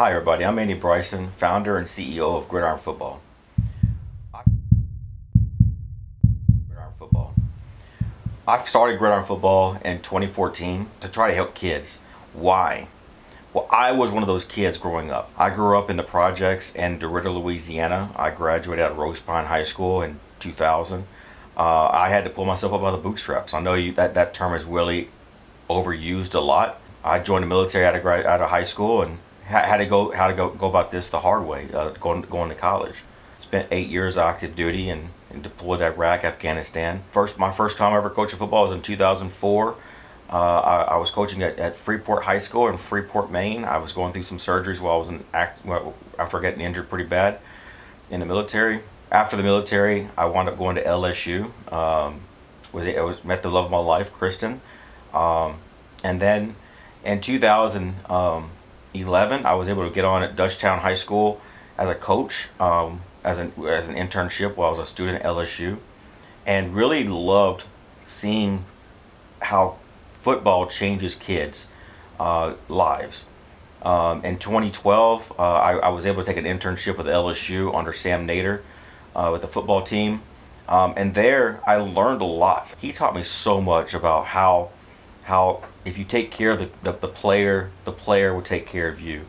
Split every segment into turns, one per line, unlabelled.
Hi everybody, I'm Bryson, founder and CEO of Gridiron Football. I- Gridiron Football. I started Gridiron Football in 2014 to try to help kids. Why? Well, I was one of those kids growing up. I grew up in the projects in DeRidder, Louisiana. I graduated out of Rose Pine High School in 2000. I had to pull myself up by the bootstraps. I know that term is really overused a lot. I joined the military out of high school and had to go about this the hard way, going to college. Spent 8 years active duty and deployed to Iraq, Afghanistan. My first time ever coaching football was in 2004. I was coaching at Freeport High School in Freeport, Maine. I was going through some surgeries while I was after getting injured pretty bad in the military. After the military, I wound up going to LSU. Met the love of my life, Kristen, and then in 2011, I was able to get on at Dutchtown High School as a coach, as an internship while I was a student at LSU, and really loved seeing how football changes kids' lives. In 2012, I was able to take an internship with LSU under Sam Nader with the football team. And there I learned a lot. He taught me so much about how if you take care of the player, the player will take care of you.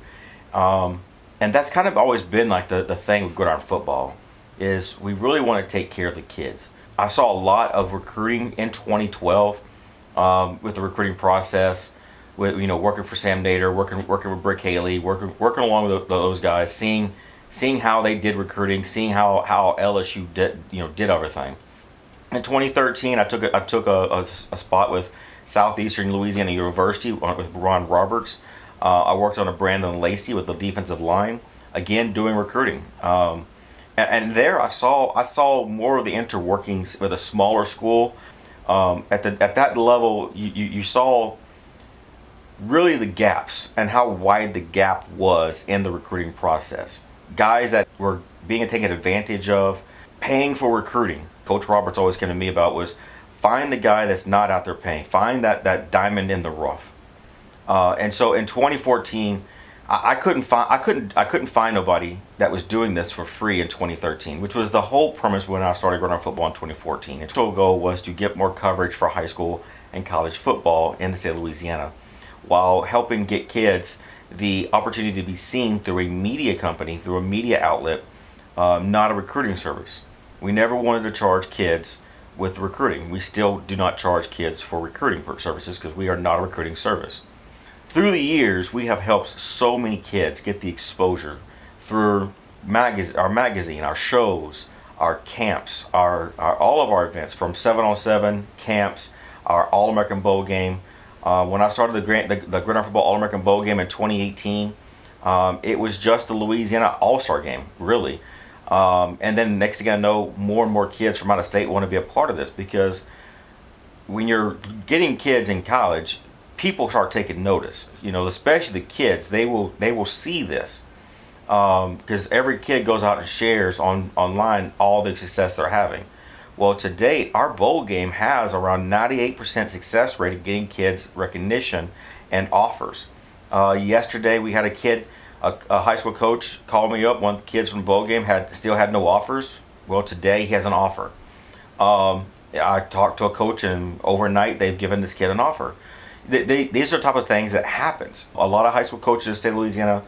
And that's kind of always been like the thing with Gridiron Football, is we really want to take care of the kids. I saw a lot of recruiting in 2012 with the recruiting process, with working for Sam Nader, working with Brick Haley, working along with those guys, seeing how they did recruiting, seeing how LSU did everything. In 2013, I took a spot with Southeastern Louisiana University with Ron Roberts. I worked on a Brandon Lacey with the defensive line, again doing recruiting. And there I saw more of the interworkings with a smaller school. At that level, you saw really the gaps and how wide the gap was in the recruiting process. Guys that were being taken advantage of, paying for recruiting. Coach Roberts always came to me about was find the guy that's not out there paying. Find that diamond in the rough. And so in 2014, I couldn't find nobody that was doing this for free in 2013, which was the whole premise when I started Gridiron Football in 2014. The total goal was to get more coverage for high school and college football in the state of Louisiana, while helping get kids the opportunity to be seen through a media company, through a media outlet, not a recruiting service. We never wanted to charge kids with recruiting. We still do not charge kids for recruiting services because we are not a recruiting service. Through the years, we have helped so many kids get the exposure through our magazine, our shows, our camps, our all of our events, from 7-on-7 camps, our All-American Bowl game. When I started the Gridiron Football All-American Bowl game in 2018, it was just the Louisiana All-Star game, really. And then next thing I know, more and more kids from out of state want to be a part of this, because when you're getting kids in college, people start taking notice. Especially the kids, they will see this, because every kid goes out and shares online all the success they're having. Well, to date, our bowl game has around 98% success rate of getting kids recognition and offers. Yesterday, we had a high school coach called me up. One of the kids from the bowl game still had no offers. Well, today he has an offer. I talked to a coach, and overnight they've given this kid an offer. These are the type of things that happens. A lot of high school coaches in the state of Louisiana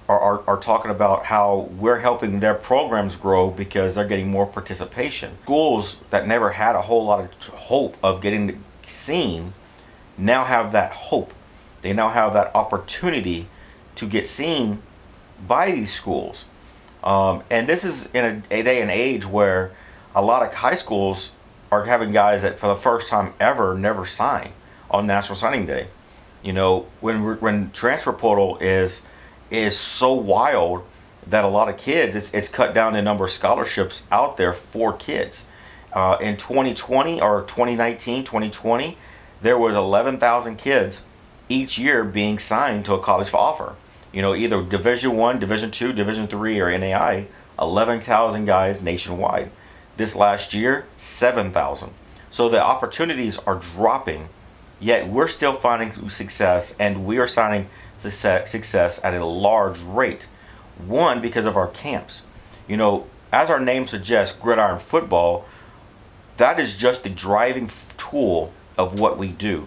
are talking about how we're helping their programs grow because they're getting more participation. Schools that never had a whole lot of hope of getting seen now have that hope. They now have that opportunity to get seen by these schools. And this is in a day and age where a lot of high schools are having guys that for the first time ever never sign on National Signing Day. When transfer portal is so wild that a lot of kids, it's cut down the number of scholarships out there for kids. In 2020 or 2019, 2020, there was 11,000 kids each year being signed to a college offer. Either Division One, Division Two, Division Three, or NAI. 11,000 guys nationwide. This last year, 7,000. So the opportunities are dropping, yet we're still finding success, and we are signing success at a large rate. One, because of our camps. As our name suggests, Gridiron Football, that is just the driving tool of what we do.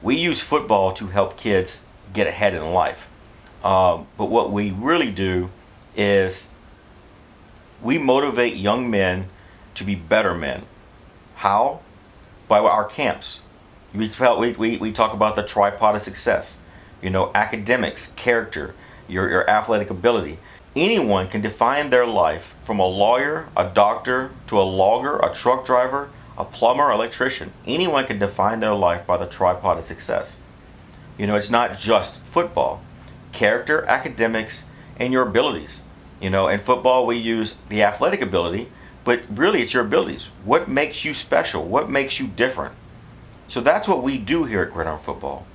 We use football to help kids get ahead in life. But what we really do is we motivate young men to be better men. How? By our camps. We talk about the tripod of success. Academics, character, your athletic ability. Anyone can define their life, from a lawyer, a doctor, to a logger, a truck driver, a plumber, electrician. Anyone can define their life by the tripod of success. It's not just football. Character, academics, and your abilities. In football we use the athletic ability, but really it's your abilities. What makes you special? What makes you different? So that's what we do here at Gridiron Football.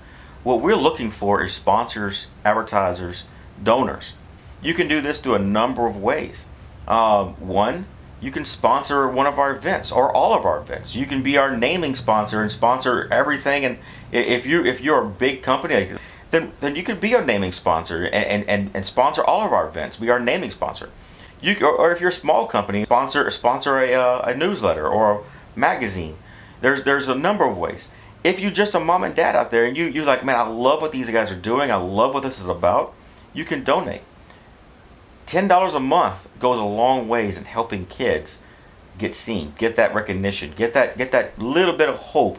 What we're looking for is sponsors, advertisers, donors. You can do this through a number of ways. One, you can sponsor one of our events or all of our events. You can be our naming sponsor and sponsor everything. And if you're a big company, then you could be our naming sponsor and sponsor all of our events. Be our naming sponsor. Or if you're a small company, sponsor a newsletter or a magazine. There's a number of ways. If you're just a mom and dad out there and you're like, man, I love what these guys are doing. I love what this is about. You can donate. $10 a month goes a long ways in helping kids get seen, get that recognition, get that little bit of hope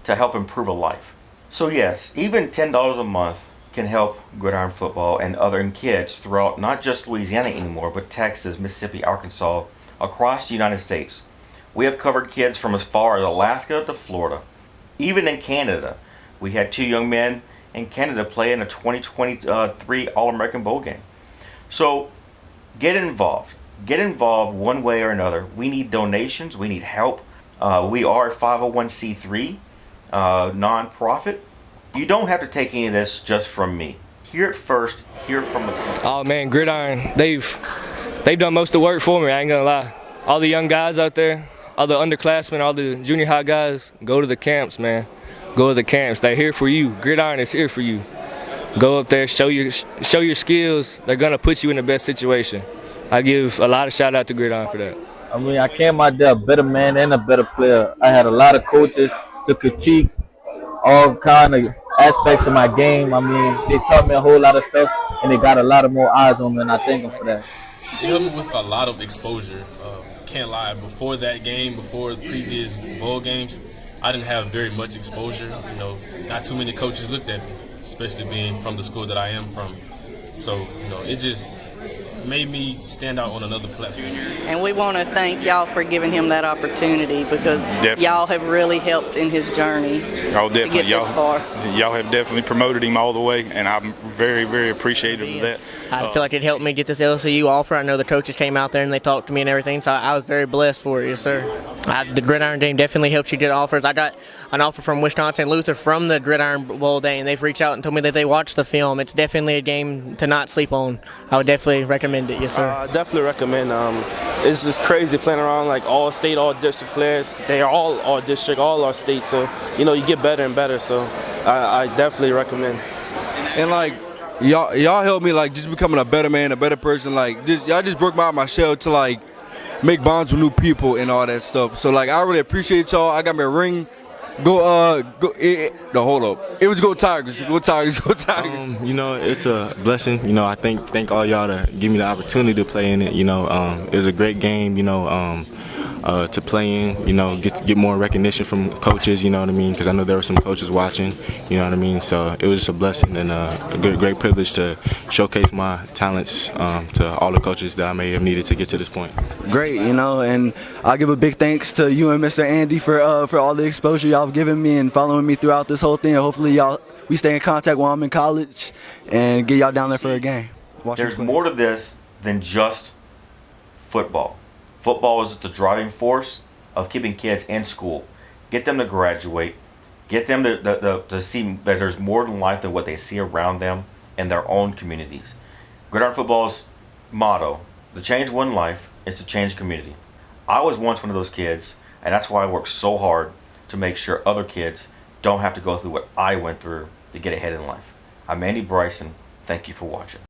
to help improve a life. So yes, even $10 a month can help Gridiron Football and other kids throughout not just Louisiana anymore, but Texas, Mississippi, Arkansas, across the United States. We have covered kids from as far as Alaska to Florida. Even in Canada, we had 2 young men in Canada play in a 2023 All-American Bowl game. So get involved. Get involved one way or another. We need donations. We need help. We are a 501c3 non-profit. You don't have to take any of this just from me. Hear it first. Hear it from the people.
Oh man, Gridiron, they've done most of the work for me. I ain't gonna lie. All the young guys out there, all the underclassmen, all the junior high guys, go to the camps, man. Go to the camps. They're here for you. Gridiron is here for you. Go up there, show your skills. They're gonna put you in the best situation. I give a lot of shout out to Gridiron for that.
I mean, I came out there a better man and a better player. I had a lot of coaches to critique all kind of aspects of my game. I mean, they taught me a whole lot of stuff, and they got a lot of more eyes on me, and I thank them for that.
It helped me with a lot of exposure. Can't lie. Before that game, before the previous bowl games, I didn't have very much exposure. Not too many coaches looked at me, especially being from the school that I am from. So, it just made me stand out on another platform.
And we want to thank y'all for giving him that opportunity, because y'all have really helped in his journey to get this far.
Y'all have definitely promoted him all the way, and I'm very, very appreciative of that.
I feel like it helped me get this LCU offer. I know the coaches came out there and they talked to me and everything, so I was very blessed for it, yes sir. The Gridiron game definitely helps you get offers. I got an offer from Wisconsin Luther from the Gridiron Bowl day, and they've reached out and told me that they watched the film. It's definitely a game to not sleep on. I would definitely recommend it, yes sir.
I definitely recommend. It's just crazy playing around like all state, all district players. They are all district, all our state. So you get better and better. So I definitely recommend.
And like y'all helped me like just becoming a better man, a better person. Like y'all just broke me out of my shell to like make bonds with new people and all that stuff. So like I really appreciate y'all. I got me a ring. Hold up. It was Go Tigers. Go Tigers. Go Tigers.
It's a blessing. I thank all y'all to give me the opportunity to play in it. It was a great game. To play in. Get more recognition from coaches. You know what I mean? Because I know there were some coaches watching. You know what I mean? So it was just a blessing and a great privilege to showcase my talents to all the coaches that I may have needed to get to this point.
Great, and I'll give a big thanks to you and Mr. Andy for all the exposure y'all have given me and following me throughout this whole thing. Hopefully we stay in contact while I'm in college and get y'all down there for a game.
There's more to this than just football. Football is the driving force of keeping kids in school. Get them to graduate. Get them to see that there's more to life than what they see around them in their own communities. Gridiron Football's motto, to change one life, is to change community. I was once one of those kids, and that's why I work so hard to make sure other kids don't have to go through what I went through to get ahead in life. I'm Andy Bryson. Thank you for watching.